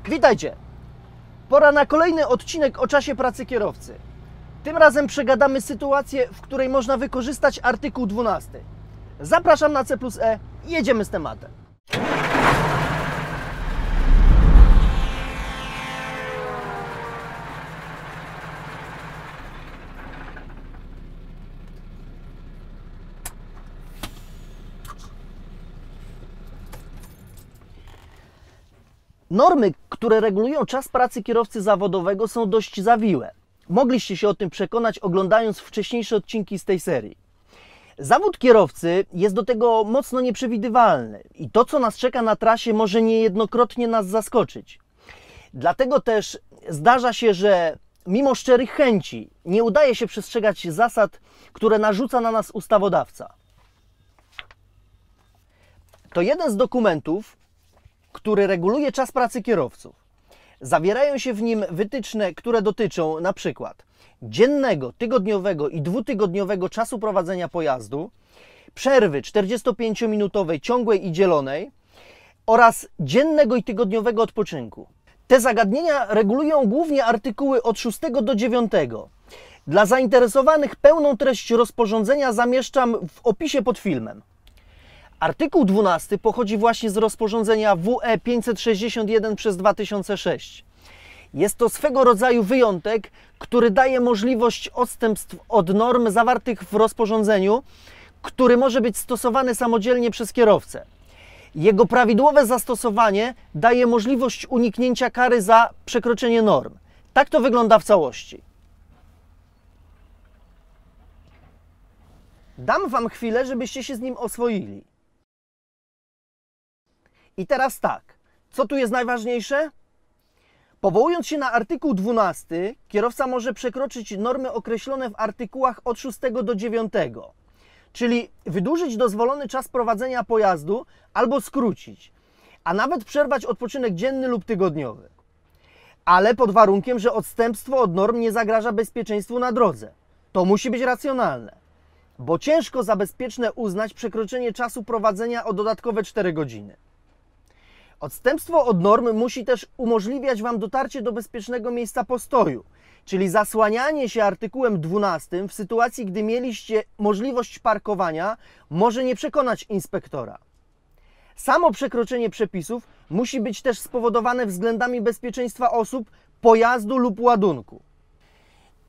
Witajcie! Pora na kolejny odcinek o czasie pracy kierowcy. Tym razem przegadamy sytuację, w której można wykorzystać artykuł 12. Zapraszam na C+E i jedziemy z tematem. Normy, które regulują czas pracy kierowcy zawodowego, są dość zawiłe. Mogliście się o tym przekonać, oglądając wcześniejsze odcinki z tej serii. Zawód kierowcy jest do tego mocno nieprzewidywalny i to, co nas czeka na trasie, może niejednokrotnie nas zaskoczyć. Dlatego też zdarza się, że mimo szczerych chęci nie udaje się przestrzegać zasad, które narzuca na nas ustawodawca. To jeden z dokumentów, który reguluje czas pracy kierowców. Zawierają się w nim wytyczne, które dotyczą na przykład dziennego, tygodniowego i dwutygodniowego czasu prowadzenia pojazdu, przerwy 45-minutowej ciągłej i dzielonej oraz dziennego i tygodniowego odpoczynku. Te zagadnienia regulują głównie artykuły od 6 do 9. Dla zainteresowanych pełną treść rozporządzenia zamieszczam w opisie pod filmem. Artykuł 12 pochodzi właśnie z rozporządzenia WE 561/2006. Jest to swego rodzaju wyjątek, który daje możliwość odstępstw od norm zawartych w rozporządzeniu, który może być stosowany samodzielnie przez kierowcę. Jego prawidłowe zastosowanie daje możliwość uniknięcia kary za przekroczenie norm. Tak to wygląda w całości. Dam Wam chwilę, żebyście się z nim oswoili. I teraz tak, co tu jest najważniejsze? Powołując się na artykuł 12, kierowca może przekroczyć normy określone w artykułach od 6 do 9, czyli wydłużyć dozwolony czas prowadzenia pojazdu albo skrócić, a nawet przerwać odpoczynek dzienny lub tygodniowy. Ale pod warunkiem, że odstępstwo od norm nie zagraża bezpieczeństwu na drodze. To musi być racjonalne, bo ciężko za bezpieczne uznać przekroczenie czasu prowadzenia o dodatkowe 4 godziny. Odstępstwo od norm musi też umożliwiać Wam dotarcie do bezpiecznego miejsca postoju, czyli zasłanianie się artykułem 12 w sytuacji, gdy mieliście możliwość parkowania, może nie przekonać inspektora. Samo przekroczenie przepisów musi być też spowodowane względami bezpieczeństwa osób, pojazdu lub ładunku.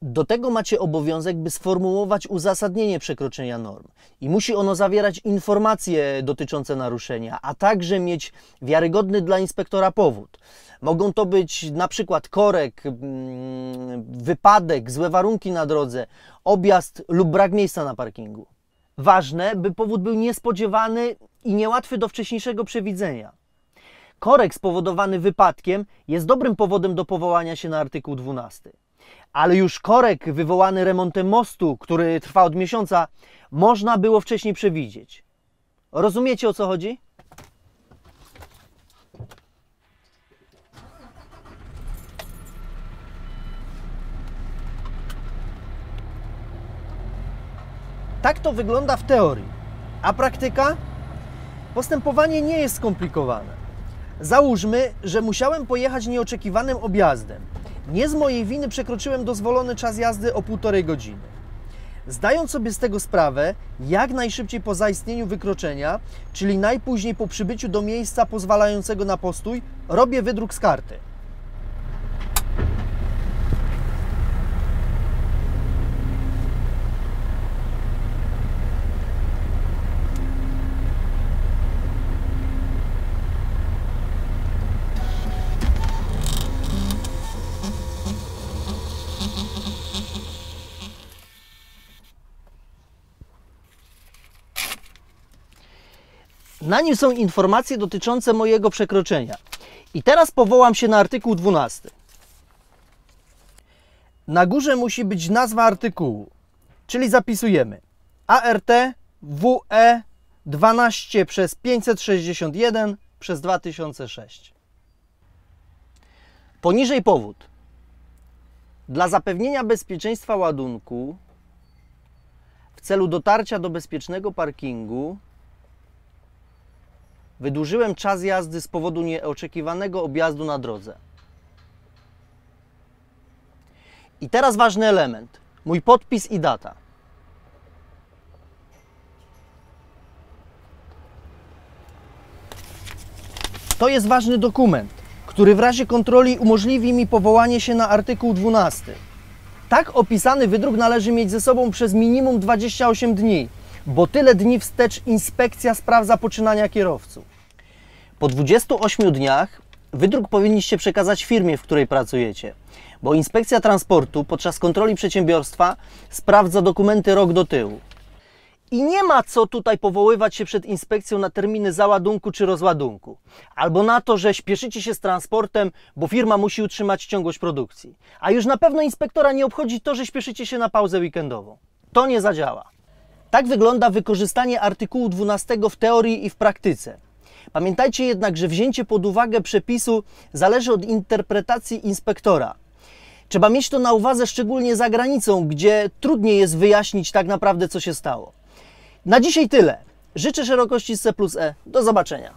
Do tego macie obowiązek, by sformułować uzasadnienie przekroczenia norm i musi ono zawierać informacje dotyczące naruszenia, a także mieć wiarygodny dla inspektora powód. Mogą to być na przykład korek, wypadek, złe warunki na drodze, objazd lub brak miejsca na parkingu. Ważne, by powód był niespodziewany i niełatwy do wcześniejszego przewidzenia. Korek spowodowany wypadkiem jest dobrym powodem do powołania się na artykuł 12. Ale już korek wywołany remontem mostu, który trwa od miesiąca, można było wcześniej przewidzieć. Rozumiecie, o co chodzi? Tak to wygląda w teorii. A praktyka? Postępowanie nie jest skomplikowane. Załóżmy, że musiałem pojechać nieoczekiwanym objazdem. Nie z mojej winy przekroczyłem dozwolony czas jazdy o 1,5 godziny. Zdając sobie z tego sprawę, jak najszybciej po zaistnieniu wykroczenia, czyli najpóźniej po przybyciu do miejsca pozwalającego na postój, robię wydruk z karty. Na nim są informacje dotyczące mojego przekroczenia. I teraz powołam się na artykuł 12. Na górze musi być nazwa artykułu, czyli zapisujemy ART WE 12/561/2006. Poniżej powód. Dla zapewnienia bezpieczeństwa ładunku w celu dotarcia do bezpiecznego parkingu Wydłużyłem czas jazdy z powodu nieoczekiwanego objazdu na drodze. I teraz ważny element. Mój podpis i data. To jest ważny dokument, który w razie kontroli umożliwi mi powołanie się na artykuł 12. Tak opisany wydruk należy mieć ze sobą przez minimum 28 dni, bo tyle dni wstecz inspekcja sprawdza poczynania kierowców. Po 28 dniach wydruk powinniście przekazać firmie, w której pracujecie, bo inspekcja transportu podczas kontroli przedsiębiorstwa sprawdza dokumenty rok do tyłu. I nie ma co tutaj powoływać się przed inspekcją na terminy załadunku czy rozładunku, albo na to, że śpieszycie się z transportem, bo firma musi utrzymać ciągłość produkcji. A już na pewno inspektora nie obchodzi to, że śpieszycie się na pauzę weekendową. To nie zadziała. Tak wygląda wykorzystanie artykułu 12 w teorii i w praktyce. Pamiętajcie jednak, że wzięcie pod uwagę przepisu zależy od interpretacji inspektora. Trzeba mieć to na uwadze szczególnie za granicą, gdzie trudniej jest wyjaśnić tak naprawdę, co się stało. Na dzisiaj tyle. Życzę szerokości C+E. Do zobaczenia.